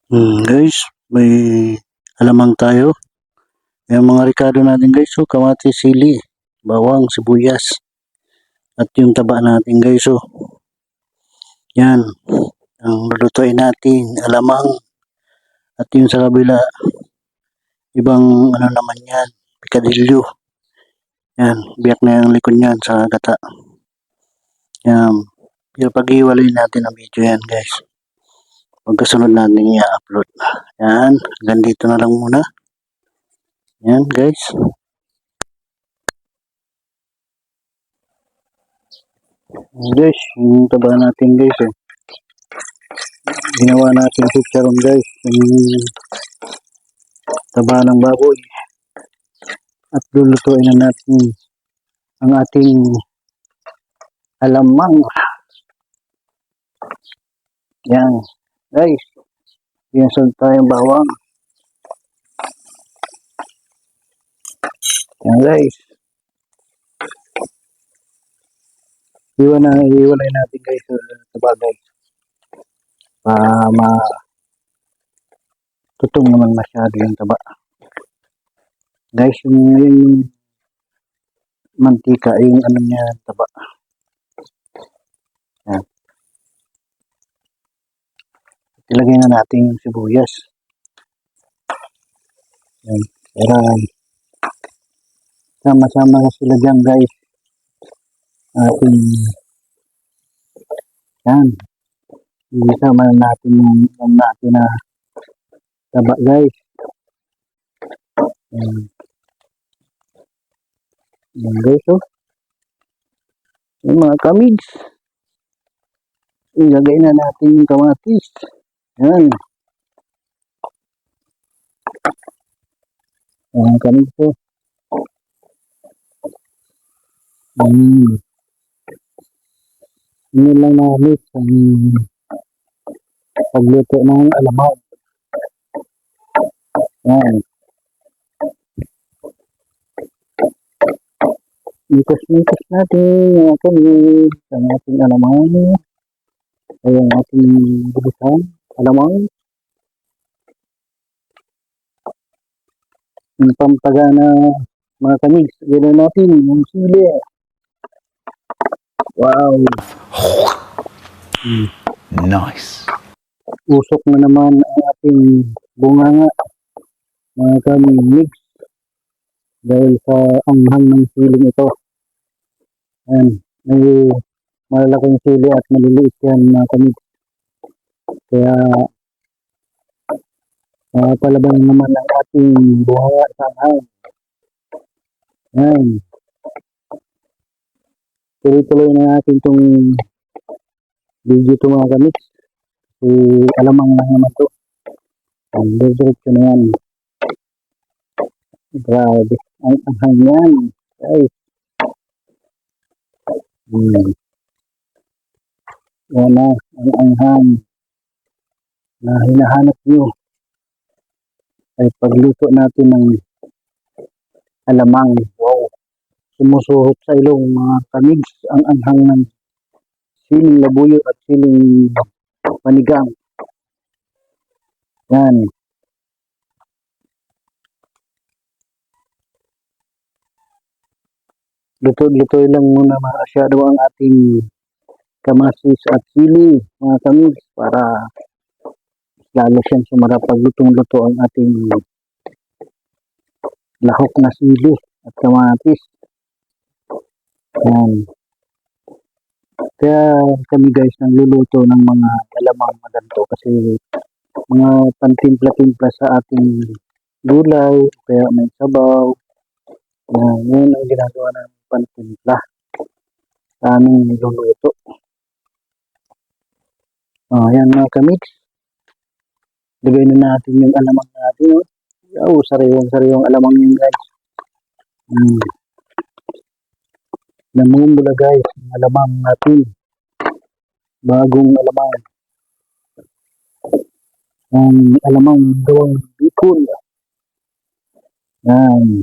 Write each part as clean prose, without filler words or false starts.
Guys, may alamang tayo. Yung mga rekado natin guys, so kamatis, sili, bawang, sibuyas, at yung taba natin guys, so yan, ang lulutuin natin, alamang, at yung sa kabila, ibang ano naman yan, pikadilyo. Yan, biyak na yung likod niyan sa gata. Yan, yung pag-iwalay natin ang video yan guys. Pagkasunod natin i-upload. Yan, hanggang dito na lang muna. Yan guys. Guys, yung taba natin guys ginawa natin chicharon guys, yung taba ng baboy, at lulutuin na natin ang ating alamang. Yan guys, pinasod tayong bawang. Yan guys, iwalay natin guys sa taba guys, para tutong naman masyado yung taba guys. Yung mantika, yung ano niya, taba. Yan, ilagay na natin yung sibuyas. Yan, para sama-sama na sila dyan guys. Ating yan, isama natin yung natin na taba guys. Yan guys, oh. Yung mga kamigs, ilagay na natin yung kamatis. Yan, yung kamigs, oh. Yun lang namin ang pagluto ng alamang. Yan, ikos-ikos natin yung kamigs ang ating alamang. Ay ang ating bubusan alamang. Yung pampaga na mga kamigs, gano'n natin yung sili. Wow, Nice. usok na naman ang ating bunganga mga kamigs dahil sa anghang ng siling ito. Ayan, may malalaking sili at maliliit yan mga kamigs, kaya palaban naman ang ating bunganga sa anghang. Ayan, tuloy-tuloy na natin itong video ito mga kamigs, si alamang lang naman ito. Diretso na yan. Grabe, ang anghang yan guys. Yan na ang anghang na hinahanap nyo ay pagluto natin ng alamang. Wow, sumusuhot sa ilong mga kamigs ang anghang ng siling labuyo at siling panigang. Yan, luto-luto lang muna masyado ang ating kamatis at sili mga kamigs, para lalo siyang sumarap pag lutong-luto ang ating lahok na sili at kamatis. Yan, kaya kami guys nagluluto ng mga alamang na ganito kasi mga pantimpla-timpla sa ating gulay, kaya may sabaw. Yan ang ginagawa ng pantimpla sa aming niluluto. Yan mga kamigs, lagay na natin yung alamang natin. Sariwang alamang yun guys. Namumula guys ang alamang natin, bagong alamang, ang alamang gawang bicol. Yan,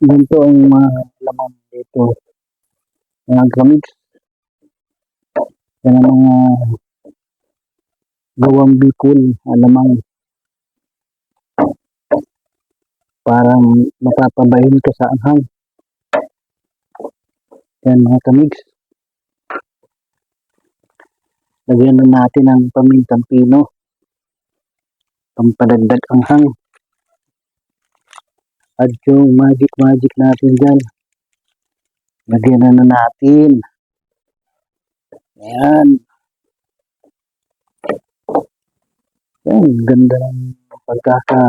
ganito ang mga alamang dito mga kamigs. Yan ang mga Gawang bikol, alamang parang mapapabahin ka sa anghang. Yan mga kamigs. Lagyan na natin ang pamintang pino. Pampadagdag anghang. At yung magic natin dyan. Lagyan na natin. Yan. Yan, ganda ng pagkaka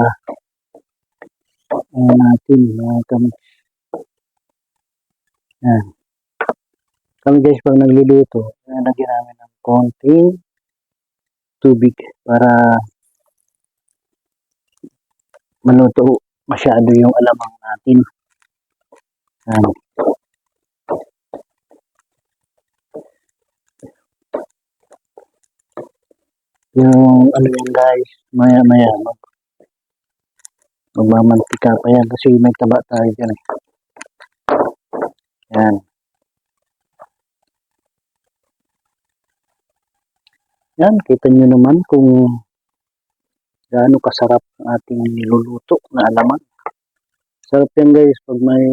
natin mga kamigs. Yan. Kami guys, pag nagluluto, nalagyan namin ng konting tubig para maluto masyado yung alamang natin. Yan. Yung ano yan guys, maya magmamantika pa yan kasi may taba tayo dyan eh. Yan. Yan, kita nyo naman kung gaano kasarap ang ating niluluto na alamang. Sarap yan guys pag may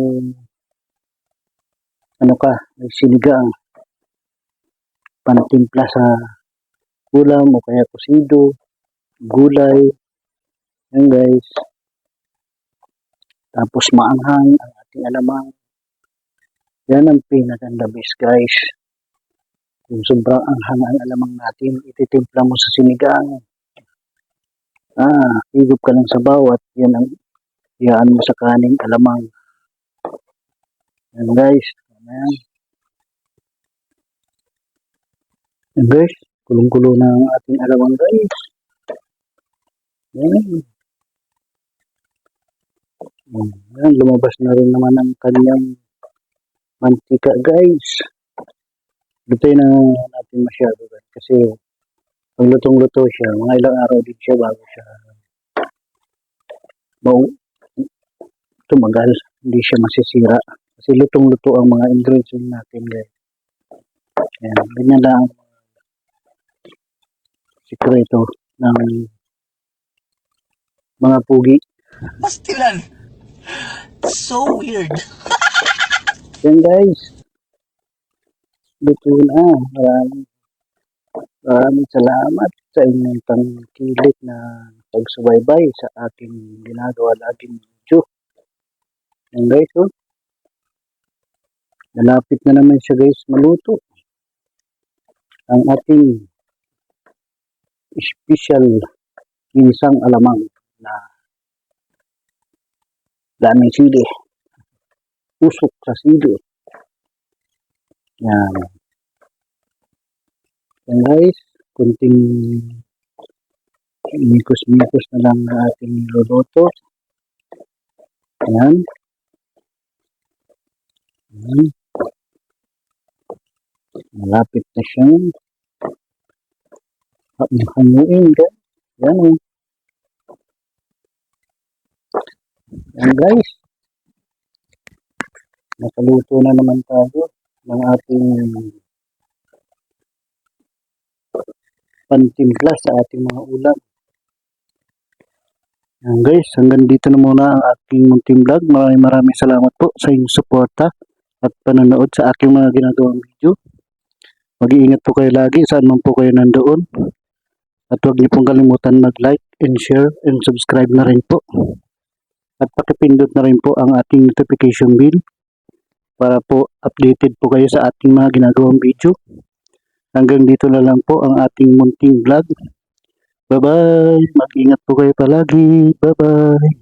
may sinigang, pantimpla sa ulam o kaya kusido, gulay. Yan guys. Tapos maanghang ang ating alamang. Yan ang pinaganda best guys. Kung sobrang anghang ang alamang natin, ititimpla mo sa sinigang. Higop ka ng sabaw at yan ang iyaan mo sa kaning alamang. Yan guys. Ayan. Yan guys. Kulong-kulo na ang ating alamang guys. Yan. Yan. Lumabas na rin naman ang kanyang mantika guys. Lutuin na natin masyado guys. Kasi pag lutong-luto siya, mga ilang araw din siya bago siya tumagal. Hindi siya masisira. Kasi lutong-luto ang mga ingredients natin guys. Yan. Ganyan lang ang sikreto ng mga pugi. Pastilan. So weird. Yan guys. Luto na. Maraming salamat sa inyong tangkilik na pagsubaybay sa aking ginagawa laging video. Yan guys, oh. Malapit na naman siya guys maluto. Ang ating special ginisang alamang na daming sili. Usok sa sili. Yan. Yan guys, kunting mikos-mikos na lang na ating niluluto. Yan. Yan. Malapit na siyang hanguin guys. Yan o. Yan guys. Nakaluto na naman tayo ng ating pantimpla sa ating mga ulam. Yan guys, hanggang dito na muna ang aking munting vlog. Maraming salamat po sa inyong suporta at panonood sa aking mga ginagawang video. Mag-iingat po kayo lagi saan man po kayo nandoon. At huwag niyo pong kalimutan mag-like and share and subscribe na rin po. At pakipindot na rin po ang ating notification bell para po updated po kayo sa ating mga ginagawang video. Hanggang dito na lang po ang ating munting vlog. Bye-bye! Mag-ingat po kayo palagi. Bye-bye!